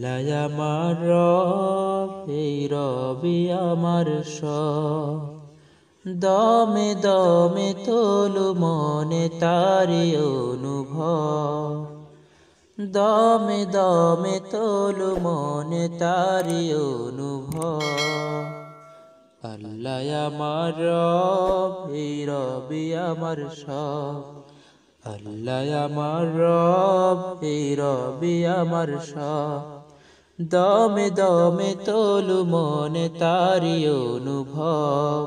আল্লাহ আমার রব, এই রবি আমার সব। দমে দমে তোলু মনে তারি অনুভব, দমে দমে তোলু মনে তারি অনুভব। আল্লাহ আমার রব, এই রবি আমার সব। আল্লাহ আমার রব, এই রবি আমার সব। দমে দমে তোলু মনে তারি অনুভব,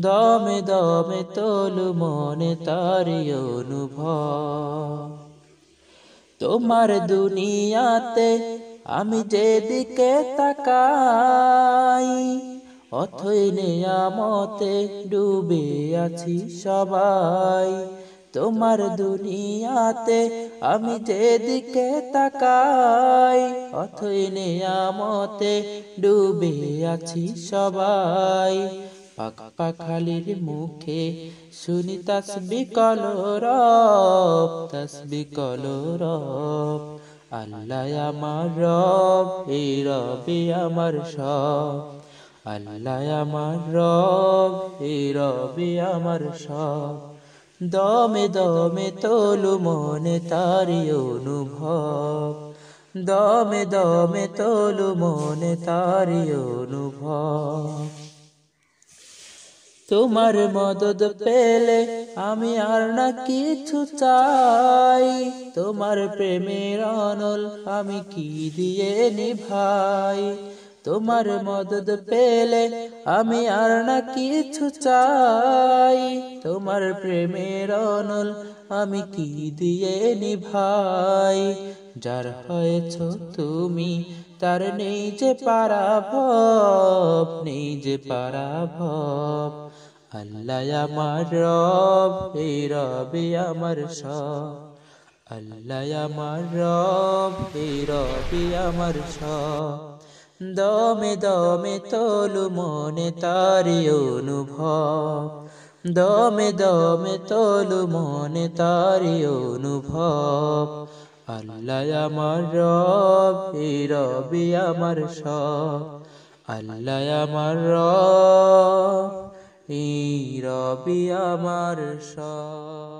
দমে দমে তোলু মনে তারি অনুভব। তোমার দুনিয়াতে আমি যেদিকে তাকাই, অথই নিয়ামতে ডুবে আছি সবাই। তোমার দুনিয়াতে আমি যেদিকে তাকাই, অথই নিয়ামতে ডুবে আছি সবাই। পাক পাখালির মুখে শুনি তাসবিহ কলরব, তাসবিহ কলরব। আল্লাহ আমার রব, এই রবি আমার সব। আল্লাহ আমার রব, এই রবি আমার সব। দমে দমে তোলু মনে তারি অনুভব, দমে দমে তোলু মনে তারি অনুভব। তোমার মদদ পেলে আমি আর না কিছু চাই, তোমার প্রেমের অনল আমি কি দিয়ে নিভাই। তোমার মদদ পেলে আমি আর না কিছু চাই, তোমার প্রেমের অনল আমি কি দিয়ে নিভাই। যার হয়েছ তুমি তার নেই যে পারাভব, নেই যে পারাভব। আল্লাহ আমার রব, এই রবি আমার সব। আল্লাহ আমার রব, এই রবি আমার সব। দমে দমে তোলু মনে তারি অনুভব, দমে দমে তোলু মনে তারি অনুভব। আল্লাহ আমার রব, এই রবি আমার সব। আল্লাহ আমার রব, এই রবি আমার সব।